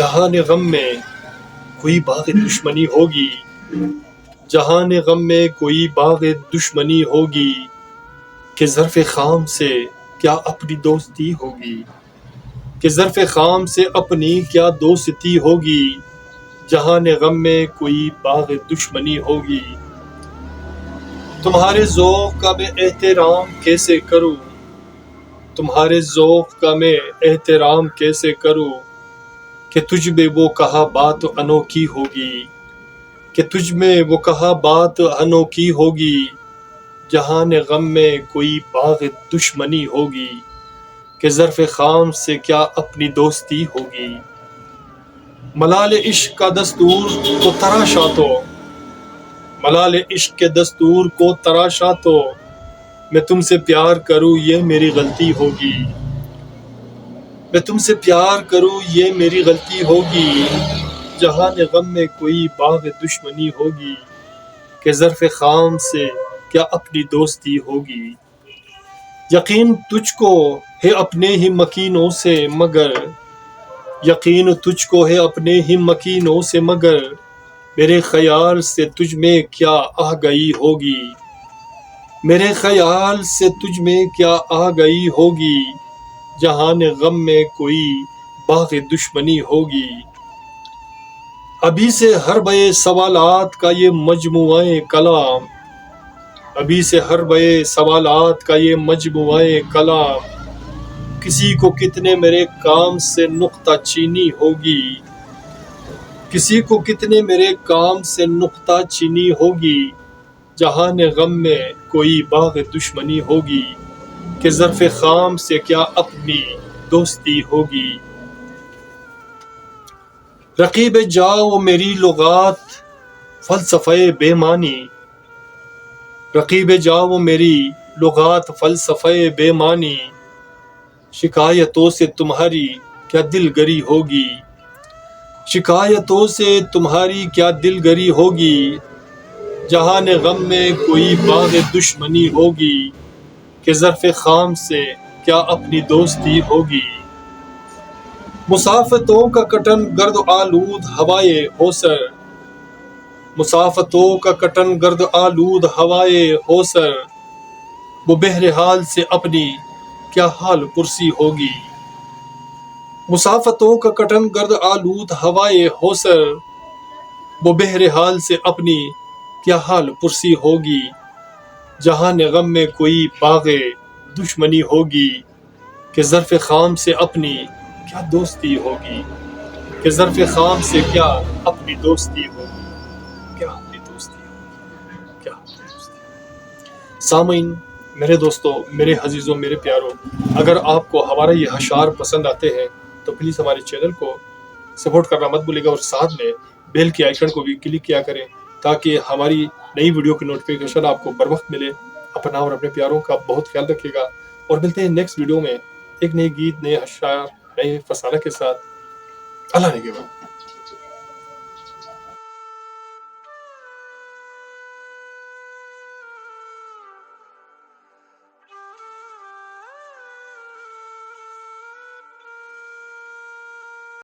جہان غم میں کوئی باغ دشمنی ہوگی، جہان غم میں کوئی باغ دشمنی ہوگی، کہ ظرف خام سے کیا اپنی دوستی ہوگی، کہ ظرف خام سے اپنی کیا دوستی ہوگی، جہان غم میں کوئی باغ دشمنی ہوگی۔ تمہارے ذوق کا میں احترام کیسے کروں، تمہارے ذوق کا میں احترام کیسے کروں، کہ تجھ میں وہ کہا بات انوکھی ہوگی، کہ تجھ میں وہ کہا بات انوکھی ہوگی، جہان غم میں کوئی باغ دشمنی ہوگی، کہ ظرف خام سے کیا اپنی دوستی ہوگی۔ ملال عشق کا دستور کو تراشا تو، ملال عشق کے دستور کو تراشا تو، میں تم سے پیار کروں یہ میری غلطی ہوگی، میں تم سے پیار کروں یہ میری غلطی ہوگی، جہان غم میں کوئی باغ دشمنی ہوگی، کہ ظرف خام سے کیا اپنی دوستی ہوگی۔ یقین تجھ کو ہے اپنے ہی مکینوں سے مگر، یقین تجھ کو ہے اپنے ہی مکینوں سے مگر، میرے خیال سے تجھ میں کیا آ گئی ہوگی، میرے خیال سے تجھ میں کیا آ گئی ہوگی، جہان غم میں کوئی باغ دشمنی ہوگی۔ ابھی سے ہر بے سوالات کا یہ مجموعہ کلام، ابھی سے ہر بے سوالات کا یہ مجموعہ کلام، کسی کو کتنے میرے کام سے نقطہ چینی ہوگی، کسی کو کتنے میرے کام سے نقطہ چینی ہوگی، جہان غم میں کوئی باغ دشمنی ہوگی، کہ ظرف خام سے کیا اپنی دوستی ہوگی۔ رقیب جاؤ میری لغات فلسفہ بے معنی، رقیب جاؤ میری لغات فلسفہ بے معنی، شکایتوں سے تمہاری کیا دل گری ہوگی، شکایتوں سے تمہاری کیا دل گری ہوگی، جہان غم میں کوئی باغ دشمنی ہوگی، کہ ظرف خام سے کیا اپنی دوستی ہوگی۔ مسافتوں کا کٹن گرد آلود ہوائے ہوسر، مسافتوں کا کٹن گرد آلود ہوائے ہوسر، وہ بہرحال سے اپنی کیا حال پرسی ہوگی، مسافتوں کا کٹن گرد آلود ہوائے ہوسر، وہ بہرحال سے اپنی کیا حال پرسی ہوگی، جہان غم میں کوئی باغ دشمنی ہوگی، کہ ظرف خام سے اپنی کیا دوستی ہوگی، کہ ظرف خام سے کیا اپنی دوستی ہوگی، کیا اپنی دوستی ہوگی، کیا اپنی دوستی ہوگی۔ سامعین، میرے دوستوں، میرے عزیزوں، میرے پیاروں، اگر آپ کو ہمارا یہ اشعار پسند آتے ہیں تو پلیز ہمارے چینل کو سپورٹ کرنا مت بھولیے گا، اور ساتھ میں بیل کے آئیکن کو بھی کلک کیا کریں تاکہ ہماری نئی ویڈیو کی نوٹیفیکیشن آپ کو بر وقت ملے۔ اپنا اور اپنے پیاروں کا بہت خیال رکھیے گا، اور ملتے ہیں نیکسٹ ویڈیو میں ایک نئے گیت، نئے اشعار، نئے فسانہ کے ساتھ۔ اللہ نے